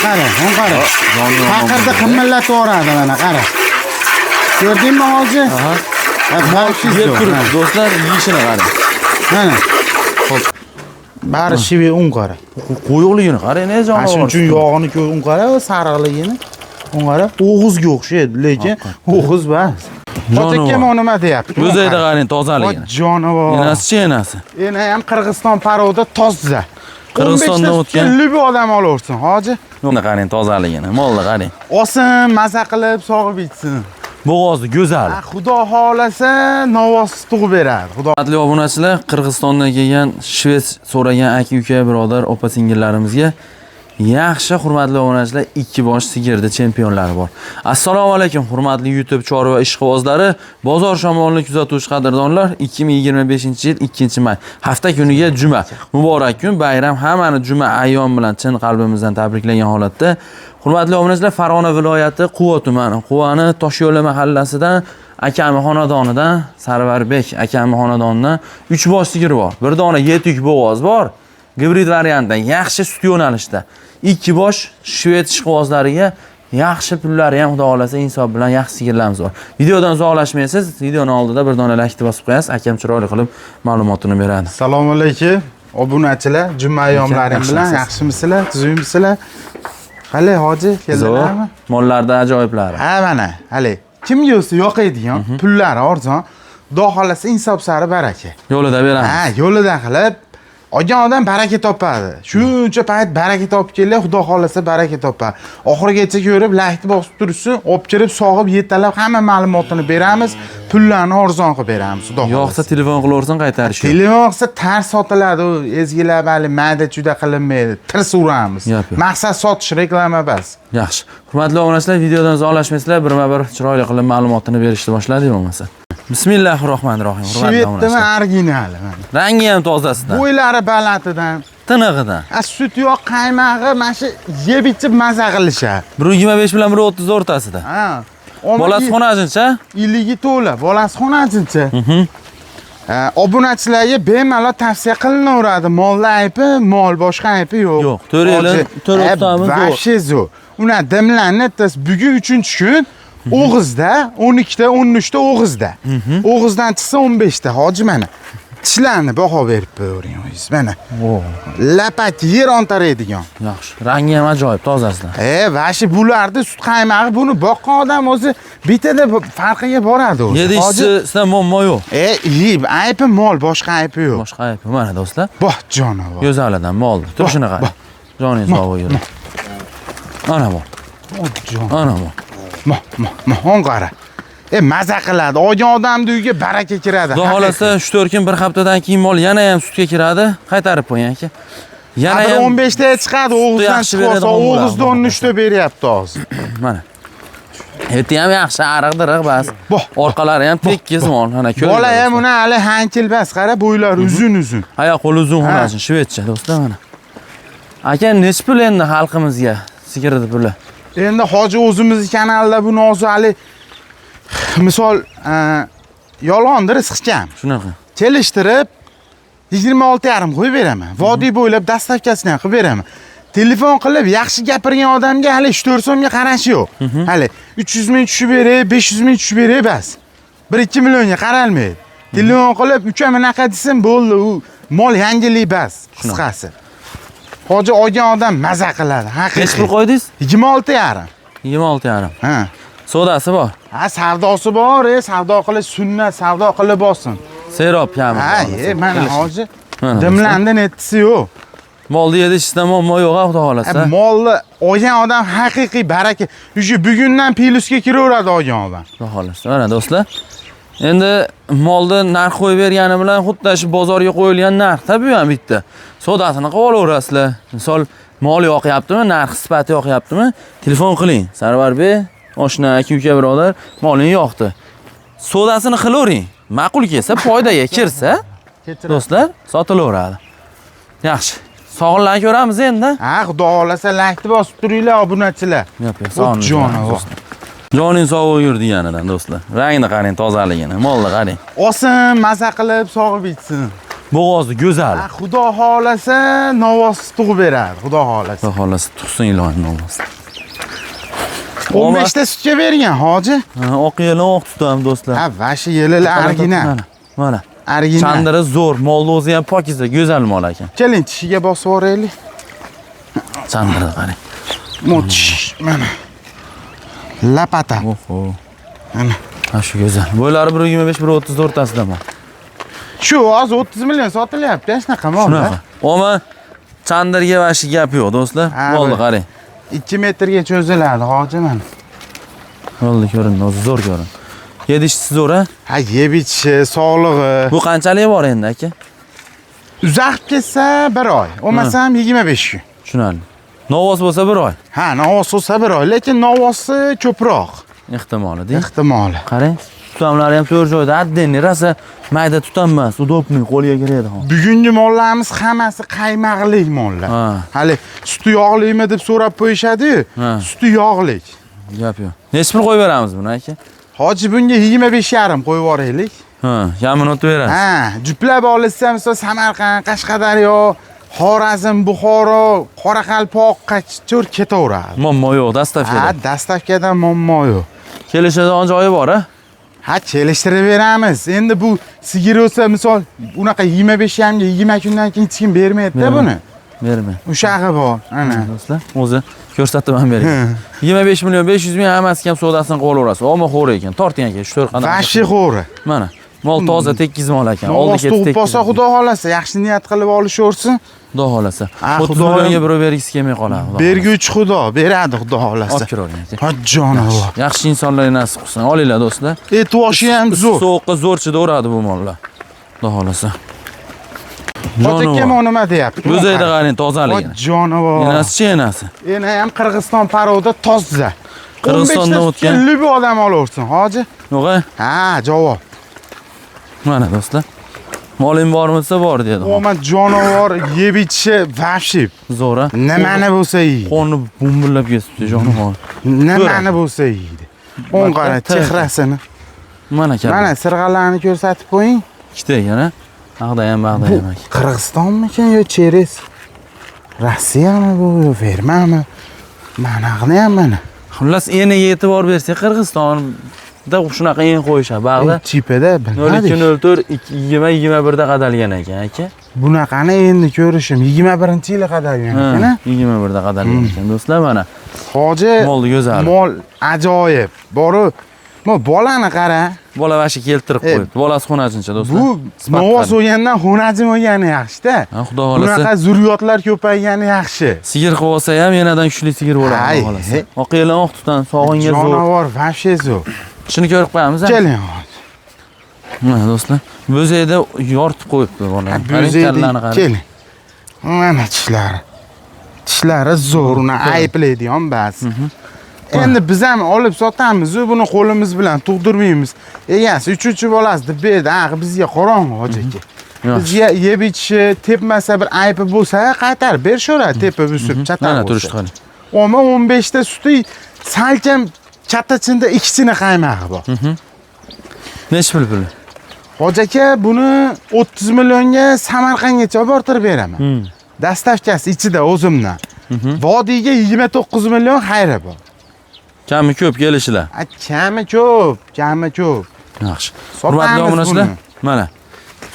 qara, qara. Faqirda qimmatlatib mana qara. Ko'rdingmi hoji? Yeb turibdi do'stlar, yeyishini qarang. Mana. Xo'p. Bari shivi un qara. Qo'yuqligini qarang, ne jonivor. Shuning uchun yog'ini ko'p un qara, sariqligini. Un qara, o'g'izga o'xshaydi, lekin o'g'iz bas. Qo'chakka nima deyapti? O'zayda qarang, tozaligini. Jonivor. Enasi-chi enasi. Ena ham Qirg'iziston paroda toza. Qirg'izistonda o'tgan bir odam olaversin, hoji. Buni qarang, tozaligini, molni qarang. Olsin, maza qilib, sog'ib ichsin. Bo'g'ozi go'zal. Xudo xolasa, novvosiz tug'ib beradi. Xudo. Hurmatli obunachilar, Qirg'izistondan kelgan shved so'ragan aka-uka, birodar, opa-singillarimizga yaxshi hurmatli obunachilar, ikki bosh sigirda chempionlari bor. Assalomu alaykum, hurmatli YouTube chorva va ishqibozlari, bozor shamolini kuzatuvchi qadrdonlar. 2025-yil 2-may, hafta kuniga juma. Muborak kun, bayram hammani juma ayyom bilan chin qalbimizdan tabriklagan holatda. Hurmatli obunachilar, Farg'ona viloyati Quva tumani, Quvani Toshyo'l mahallasidan akami xonadonidan, Sarvarbek akami xonadonidan 3 bosh sigir bor. Bir dona yetuk bo'g'oz bor. Gibrid variantda, yaxshi sut yo'nalishda. 2 bosh shved ishqibozlariga yaxshi pullari ham xudo xolasa insof bilan yaxshi sigirlarimiz bor. Videodan uzoqlashmaysiz, videoning oldida bir dona like bosib qo'yasiz, akam chiroyli qilib ma'lumotini beradi. Assalomu alaykum, obunachilar, juma ayyomlaring bilan yaxshimisizlar, tuzukmisizlar? Hali hoji keldinglarmi? Mollarda ajoyiblari. Ha mana, hali kim yo'sa yoqaydigan, pullari arzon, xudo xolasa insof sari baraka. Yo'lida beramiz. Ha, yo'lida qilib olgan odam baraka topadi. Shuncha payt baraka topib keldi, xudo xolasa baraka topadi. Oxirigacha ko'rib, laykni bosib tursin, olib kirib, sog'ib, yetalab hamma ma'lumotini beramiz, pullarni arzon qilib beramiz, xudo xolasa. Yo'qsa telefon qilaversin, qaytarish yo'q. Telefon qilsa tars sotiladi, u ezgilar bali mayda juda qilinmaydi. Tirs uramiz. Maqsad sotish, reklama emas. Yaxshi. Hurmatli obunachilar, videodan uzoqlashmaysizlar, birma-bir chiroyli qilib ma'lumotini berishni boshladik bo'lmasa. Bismillahirrohmanirrohim. Shvedmi originali mana. Rangi ham tozasidan. Bo'ylari balatidan, tinig'idan. Sut yo'q, qaymog'i mana shu yeb ichib maza qilishadi. 1.25 bilan 1.30 o'rtasida. Ha. Bolasi xonajincha? Iligi to'la, bolasi xonajincha. Obunachilarga bemalol tavsiya qilinaveradi. Mollar aybi, mol boshqa aybi yo'q. Yo'q, 4 yil, 4 o'tamiz zo'r. Vashizo. Una dimlarni bugun 3-kun O'g'izda 12 ta, 13 ta O'g'izda. O'g'izdan chiqsa 15 ta, hoji mana. Tishlarni baho berib qo'ying o'zingiz mana. Lapat yer ontaradigan. Yaxshi. Rangi ham ajoyib, tozasidan. Vashi bularda sut qaymog'i, buni boqqan odam o'zi bitada farqiga boradi o'zi. Yedishsidan muammo yo'q. Aybi mol, boshqa aybi yo'q. Boshqa aybi mana do'stlar. Boh jonivor. Go'zalidan mol. Turishini qarang. Joningiz sog' bo'ling. Ana bor. Ana bor. On qara. Maza qiladi. Olgan odamning uyiga baraka kiradi. Xudo xolasa 3-4 kun, bir haftadan keyin mol yana ham sutga kiradi. Qaytarib qo'ying aka. Yana ham 15 ta chiqadi, o'g'izdan chiqsa, o'g'izda 13 ta beryapti hozir. Mana. Eti ham yaxshi, ariq-diriq bas. Orqalari ham tekis mol. Mana ko'ring. Bola ham uni hali hankil bas, qara, bo'ylari uzun-uzun. Oyoq qo'li uzun xonasi, shvedcha do'stlar mana. Aka, nech pul endi xalqimizga sigirni puli? Endi hoji o'zimiz kanalda buni hozir hali misol yolg'onda rizqcham. Shunaqa. Kelishtirib 26,5 qo'yib beraman. Vodiy bo'ylab dastavkasini ham qilib beraman. Telefon qilib yaxshi gapirgan odamga hali 3-4 so'mga qarash yo'q. Hali 300 ming tushib beray, 500 ming tushib beray bas. 1-2 millionga qaralmaydi. Telefon qilib 3 anaqa desam bo'ldi, u mol yangilik bas, qisqasi. Hoji olgan odam maza qiladi. Haqiqiy. Nech pul qo'ydingiz? 26,5. 26,5. Ha. Sodasi bor. Ha, savdosi bor, savdo qilish sunnat, savdo qilib olsin. Serob kami. Ha, mana hoji. Dimlandi netisi yo'q. Molni yedishdan muammo yo'q, xudo xolasa. Molni olgan odam haqiqiy baraka. Shu bugundan plyusga kiraveradi olgan odam. Xudo xolasa. Mana do'stlar. Endi molni narx qo'yib bergani bilan xuddi shu bozorga qo'yilgan narx-da bu ham bitta. Sodasini qilib olaverasizlar. Misol mol yoqyaptimi, narx sifati yoqyaptimi? Telefon qiling. Sarvarbek, oshna aka-uka birodar, moling yoqdi. Sodasini qilavering. Ma'qul kelsa, foydaga kirsa, do'stlar, sotilaveradi. Yaxshi. Sog'inlarni ko'ramiz endi. Ha, xudo xolasa laykni bosib turinglar obunachilar. Yo'q, sog'inlar. Joning sog' yur deganidan do'stlar. Rangni qarang, tozaligini, molni qarang. Olsin, maza qilib sog'ib ichsin. Bo'g'ozi go'zal. Xudo xolasa novvosiz tug'ib beradi, xudo xolasa. Xudo xolasa tug'sin iloyim nomus. 15 ta sutga bergan, hoji. Oq yelin oq tutam do'stlar. Ha, vashi yelilar original. Mana. Original. Chandiri zo'r, molni o'zi ham pokiza, go'zal mol ekan. Keling, tishiga bosib o'raylik. Chandiri qarang. Motish, mana. Lapata. Oho. Mana. Ha shu go'zal. Bo'ylari 1.25, 1.30 o'rtasida mol. Shu hozir 30 million sotilyapti, shunaqa mol. Shunaqa. Oma chandirga vashi gap yo'q do'stlar. Molni qarang. 2 metrga cho'ziladi, hoji mana. Molni ko'rin, o'zi zo'r ko'rin. Yedishisi zo'r a? Ha, yeb ichishi, sog'lig'i. Bu qanchalik bor endi aka? Uzaqib ketsa 1 oy, olmasam 25 kun. Tushunarli. Novvos bo'lsa 1 oy. Ha, novvos bo'lsa 1 oy, lekin novvosi ko'proq. Ehtimoli-da. Ehtimoli. Qarang, tutamlari ham to'g'ri joyda. Addenni rosa mayda tutam emas, udobniy qo'lga kiradi. Bugungi mollarimiz hammasi qaymaqli mollar. Ha. Hali suti yog'limi deb so'rab qo'yishadi-yu. Ha. Suti yog'li. Gap yo'q. Necha pul qo'yib beramiz buni aka? Hoji bunga 25,5 qo'yib yuboraylik. Ha, yamin o'tib beramiz. Ha, juplab olsa, misol Samarqand, Qashqadaryo, Xorazm, Buxoro, Qoraqalpoqqa ketaveradi. Muammo yo'q, dastavkada. Ha, dastavkadan muammo yo'q. Kelishadigan joyi bor, a? Ha, kelishtirib beramiz. Endi bu sigir bo'lsa, misol unaqa 25 ga 20 kundan keyin hech kim bermaydi-da buni. Bermay. O'shag'i bor. Ana. Do'stlar, o'zi ko'rsatib ham bering. 25 million 500 ming hammasi ham savdosini qilib olaverasiz. Omma xo'r ekan, torting aka, 3-4 qadam. Vashi xo'ri. Mana, mol toza, tekkiz mol ekan. Oldi ketib bo'lsa, xudo xolasa, yaxshi niyat qilib olishaversin. Xudo xolasa. Xudo 30 millionga birov bergisi kelmay qoladi. Berguvchi xudo beradi, xudo xolasa. Olib kiravering aka. Hojjonavor. Yaxshi insonlar nasib qilsin. Olinglar do'stlar. Etvoshi ham zo'r. Sovuqqa zo'r chidaveradi bu mollar. Xudo xolasa. Hotakam nima deyapti? O'zayda qarang, tozaligini. Hojjonavor. Enasi-chi enasi. Ena ham Qirg'iziston paroda toza. Qirg'izistondan o'tgan. Lubi odam olaversin, hoji. Yo'q-a? Ha, javob. Mana do'stlar. Moling bormi desa bor dedi. Omad jonivor yeb ichishi vashib. Zo'ra. Nimani bo'lsa yeydi. Qonni bumbullab kesibdi jonivor. Nimani bo'lsa yeydi. On qara chehrasini. Mana kabi. Mana sirg'alarni ko'rsatib qo'ying. Ikkita ekan-a? Ag'dayam bag'dayam aka. Qirg'izistonmikan yo cheres? Rossiyami bu yo Vermami? Manaqni ham mana. Xullas eniga e'tibor bersak Qirg'izistonda shunaqa en qo'yishadi. Bag'da Chipada 0204 2021 da qadalgan ekan aka. Bunaqani endi ko'rishim 21-yili qadalgan ekan-a? 21 da qadalgan ekan do'stlar mana. Hoji Molni go'zal. Mol ajoyib. Boru bolani qara. Bola vashi keltirib qo'yibdi. Bolasi xonajincha do'stlar. Bu novvos bo'lgandan xonajin bo'lgani yaxshi-da. Xudo xolasa. Bunaqa zurriyotlar ko'paygani yaxshi. Sigir qilib olsa ham yanadan kuchli sigir bo'ladi xudo xolasa. Oq yelin oq tutan, sog'inga zo'r. Jonivor vafshe zo'r. Shuni ko'rib qo'yamiz. Keling. Mana do'stlar, bo'zayda yoritib qo'yibdi bolani. Qarang kallarni qarang. Keling. Mana tishlari. Tishlari zo'r, uni ayblaydigan bas. Endi biz ham olib sotamiz, buni qo'limiz bilan tug'dirmaymiz. Egasi 3-chi bolasi deb berdi. Bizga qorong'i hoji aka. Bizga yeb ichishi, tepmasa bir aybi bo'lsa, qaytarib berishaveradi, tepib usib chatar. Mana turishdi qarang. 15 ta suti salkam kattachinda ikkisini qaymog'i bor. Necha pul? Hoji aka, buni 30 millionga Samarqandgacha bortirib beraman. Dastavkasi ichida o'zimdan. Vodiyga 29 million xayri bor. Kami ko'p kelishlar. Kami ko'p, kami ko'p. Yaxshi. Hurmatli obunachilar, mana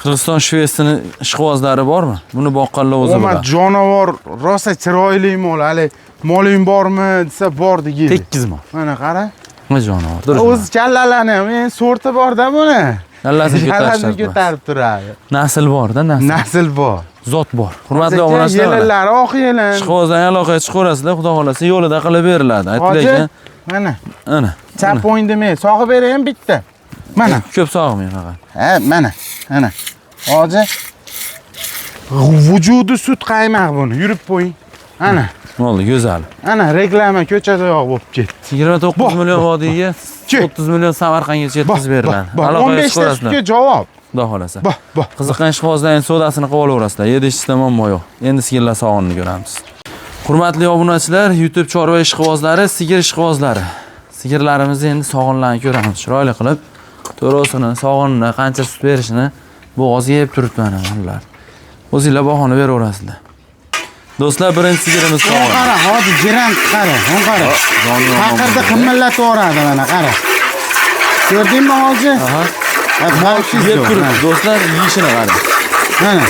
Qirg'iziston Shvetsiyani ishqibozlari bormi? Buni boqqanlar o'zi biladi. Omad jonivor rosa chiroyli mol, hali moling bormi desa bor degil. Tekkiz mol. Mana qara. Nima jonivor? O'z kallalarni, men sorti bor-da buni. Kallasini ko'tarib turadi. Nasl bor-da, Nasl bor. Zot bor. Hurmatli obunachilar. Yelinlar, oq yelin. Ishqibozdan aloqa chiqarasizlar, xudo xolasa yo'lida qilib beriladi. Aytdilar. Mana. Ana. Chap o'yindimi? Sog'ib berayim bitta. Mana. Ko'p sog'mang faqat. Ha, mana. Ana. Hoji. Vujudi sut qaymoq buni. Yurib qo'ying. Ana. Bo'ldi, go'zal. Ana reklama ko'chada yo'q bo'lib ketdi. 29 million vodiyga 30 million Samarqandgacha yetkazib beriladi. Aloqa chiqarasizlar. Javob. Xudo xolasa. Qiziqqan ishqibozlarning savdosini qilib olaverasizlar. Yedishda muammo yo'q. Endi sigirlar sog'inini ko'ramiz. Hurmatli obunachilar, YouTube chorva ishqibozlari, sigir ishqibozlari. Sigirlarimizni endi sog'inlarni ko'ramiz. Chiroyli qilib to'rosini, sog'inini, qancha sut berishini Bo'g'ozga yeb turibdi mana ular. O'zingizlar bahona beraverasizlar. Do'stlar, birinchi sigirimiz Qara, sog'lom. hozir jiran qara, on qara. Faqirda qimmatlatib yuboradi mana qara. Ko'rdingmi hozir? Aha. Boshingiz Yeb yo'q. turibdi do'stlar, yeyishini qarang. Mana.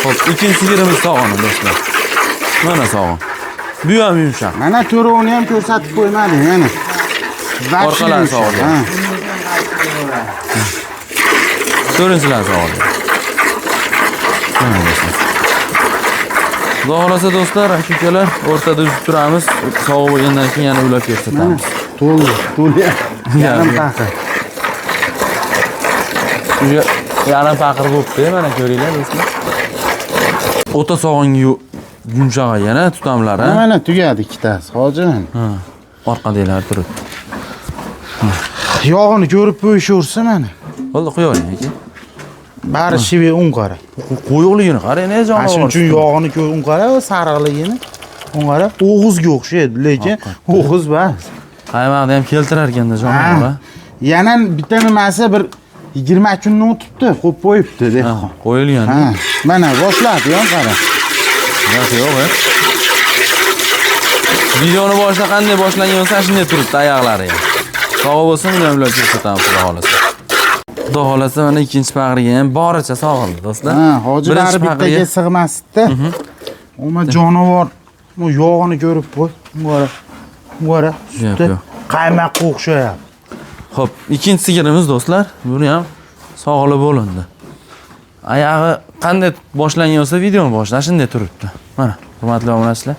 Xo'p, ikkinchi sigirimiz sog'lom do'stlar. Mana sog'lom. Bu ham yumshoq. Mana to'rovini ham ko'rsatib qo'ymadim, mana. Orqalari sog'lom. Ko'rinchilar sog'lom. Mana do'stlar. Xudo xolasa do'stlar, aka-ukalar, o'rtada yutib turamiz. Sog'ib bo'lgandan keyin yana ulab ko'rsatamiz. To'li. Yarim paqir. Yarim paqir bo'libdi, mana ko'ringlar do'stlar. O'ta sog'ingi yumshoq yana tutamlar, ha? Mana tugadi ikkitasi, hozir. Ha. Orqadagilar turib. Yog'ini ko'rib qo'yishaversa mana. Bo'ldi, qo'yavering aka. Bari shivi un qara. Qo'yuqligini qarang, ne Ana shuning uchun yog'ini ko'r un qara va sariqligini un qara. O'g'izga o'xshaydi, lekin o'g'iz bas. Qaymaqni ham keltirar ekanda jonivor. Yana bitta nimasi bir 20 kunni o'tibdi, qo'yib qo'yibdi dehqon. Qo'yilgan. Ha, mana boshladi, yon qara. Yo'q, Videoni boshida qanday boshlangan bo'lsa, shunday turibdi oyoqlari ham. Sog' bo'lsin, uni ham ular ko'rsatamiz, xudo xolasa. Xudo xolasa mana ikkinchi pag'riga ham boricha sog'ildi, do'stlar. Ha, hojilari bittaga sig'masdi. Umuman jonivor bu yog'ini ko'rib qo'y. Qora. Qaymoqqa o'xshayapti. Xo'p, ikkinchi sigirimiz do'stlar, buni ham sog'ilib bo'lindi. Oyog'i qanday boshlangan bo'lsa, videoni boshida shunday turibdi. Mana, hurmatli obunachilar.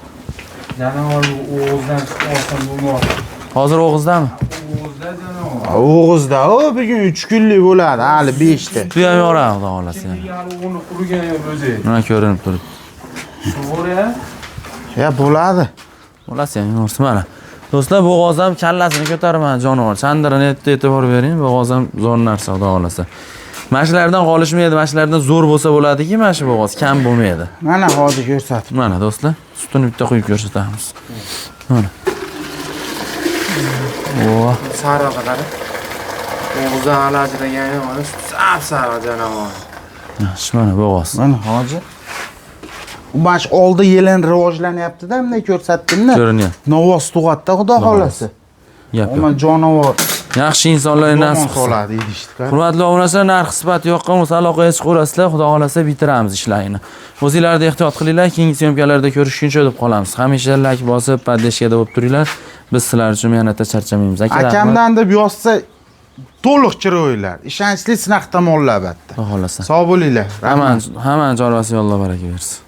Canavar Oğuz'dan olsam bo'lmaydi. Hozir o'g'izdami? Oğuz'da canavar. O'g'izda, bugun 3 kunlik bo'ladi, hali 5 ta. Bu ham yoradi, xudo xolasa. Yani onu kurugen yok o'zi. Mana ko'rinib turibdi. To'g'ri ya. Ya bo'ladi. Bo'lasi ham yo'rsi mana. Do'stlar, bo'g'oz ham kallasini ko'tarman jonivor. Chandirini e'tibor bering, bo'g'oz ham zo'r narsa, xudo xolasa. Mashlardan qolishmaydi, mashlardan zo'r bo'lsa bo'ladiki, mana shu bo'g'oz kam bo'lmaydi. Mana hozir ko'rsatib. Mana do'stlar, sutini bitta quyib ko'rsatamiz. Mana. O, Sariq qara. Oğuz'da hala ajragan yo'q. Sap-sariq canavar. yaxshi mana bo'g'oz. Mana hozir. Bash oldi yelin rivojlanyapti-da, bunday ko'rsatdim-da. Ko'rinyapti. Novoz tug'atda, xudo xolasa. Gap yo'q. Umuman jonivor Yaxshi insonlar nasib qilsin. qoladi idishda. Hurmatli obunachilar, narx sifati yoqqan bo'lsa aloqaga chiqaverasizlar. Xudo xolasa bitiramiz ishlarini. O'zingizlarda ehtiyot qilinglar, keyingi syomkalarda ko'rishguncha deb qolamiz. Hamisha like bosib, podдержкада bo'lib turinglar. Biz sizlar uchun yanada charchamaymiz. Akamdan deb yozsa to'liq chiroylar. Ishonchli sinaq tomonlar albatta. Xudo xolasa. Sog' bo'linglar. Hamma chorvasi yo'lda baraka bersin.